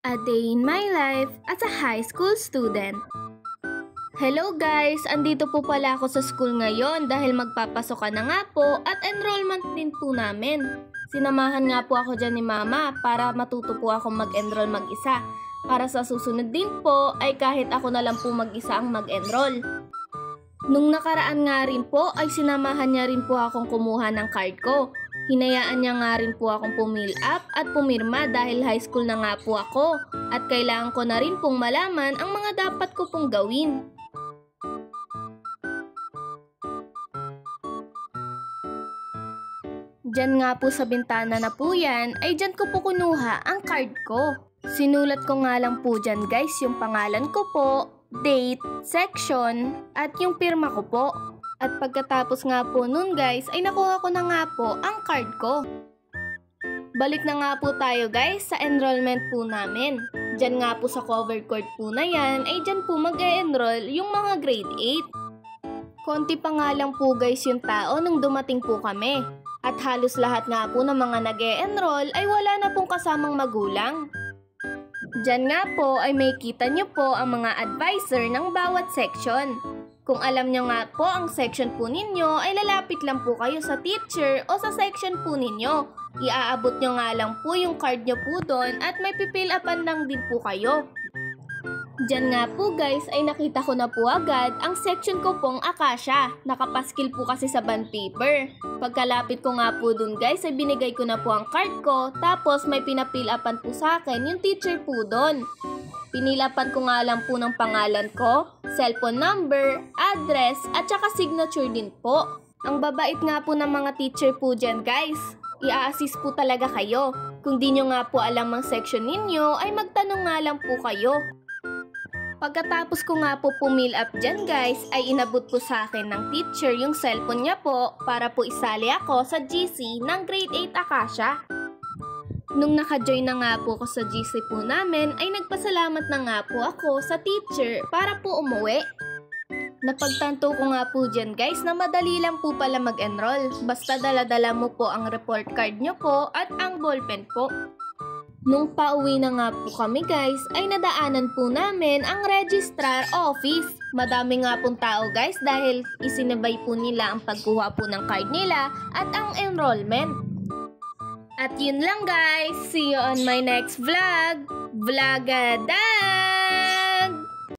A day in my life as a high school student. Hello guys! Andito po pala ako sa school ngayon dahil magpapasok na nga po at enrollment din po namin. Sinamahan nga po ako dyan ni mama para matuto po ako mag-enroll mag-isa. Para sa susunod din po ay kahit ako na lang po mag-isa ang mag-enroll. Nung nakaraan nga rin po ay sinamahan niya rin po akong kumuha ng card ko. Hinayaan niya nga rin po akong pumill up at pumirma dahil high school na nga po ako at kailangan ko na rin pong malaman ang mga dapat ko pong gawin. Diyan nga po sa bintana na po yan ay diyan ko po kunuha ang card ko. Sinulat ko nga lang po dyan guys yung pangalan ko po, date, section at yung pirma ko po. At pagkatapos nga po nun guys ay nakuha ko na nga po ang card ko. Balik na nga po tayo guys sa enrollment po namin. Diyan nga po sa covered court po na yan ay diyan po mag-e-enroll yung mga grade 8. Konti pa nga lang po guys yung tao nung dumating po kami. At halos lahat nga po ng mga nag-e-enroll ay wala na pong kasamang magulang. Diyan nga po ay may kita nyo po ang mga advisor ng bawat section. Kung alam nyo nga po ang section po ninyo ay lalapit lang po kayo sa teacher o sa section po ninyo. Iaabot nyo nga lang po yung card nyo po doon at may pipill upan lang din po kayo. Diyan nga po guys ay nakita ko na po agad ang section ko pong Acacia. Nakapaskil po kasi sa bond paper. Pagkalapit ko nga po dun guys ay binigay ko na po ang card ko tapos may pinapill upan po sa akin yung teacher po doon. Pinilapan ko nga lang po ng pangalan ko, cellphone number, address, at saka signature din po. Ang babait nga po ng mga teacher po dyan guys. I-assist po talaga kayo. Kung di nyo nga po alam ang section ninyo, ay magtanong nga lang po kayo. Pagkatapos ko nga po pumill up dyan guys, ay inabot po sa akin ng teacher yung cellphone niya po para po isali ako sa GC ng grade 8 Acacia. Nung naka-join na nga po ako sa GC po namin ay nagpasalamat na nga po ako sa teacher para po umuwi. Napagtanto ko nga po dyan guys na madali lang po pala mag-enroll. Basta dala-dala mo po ang report card nyo po at ang ballpen po. Nung pauwi na nga po kami guys ay nadaanan po namin ang registrar office. Madami nga pong tao guys dahil isinabay po nila ang pagkuha po ng card nila at ang enrollment. At yun lang guys, see you on my next vlog. Vlogada!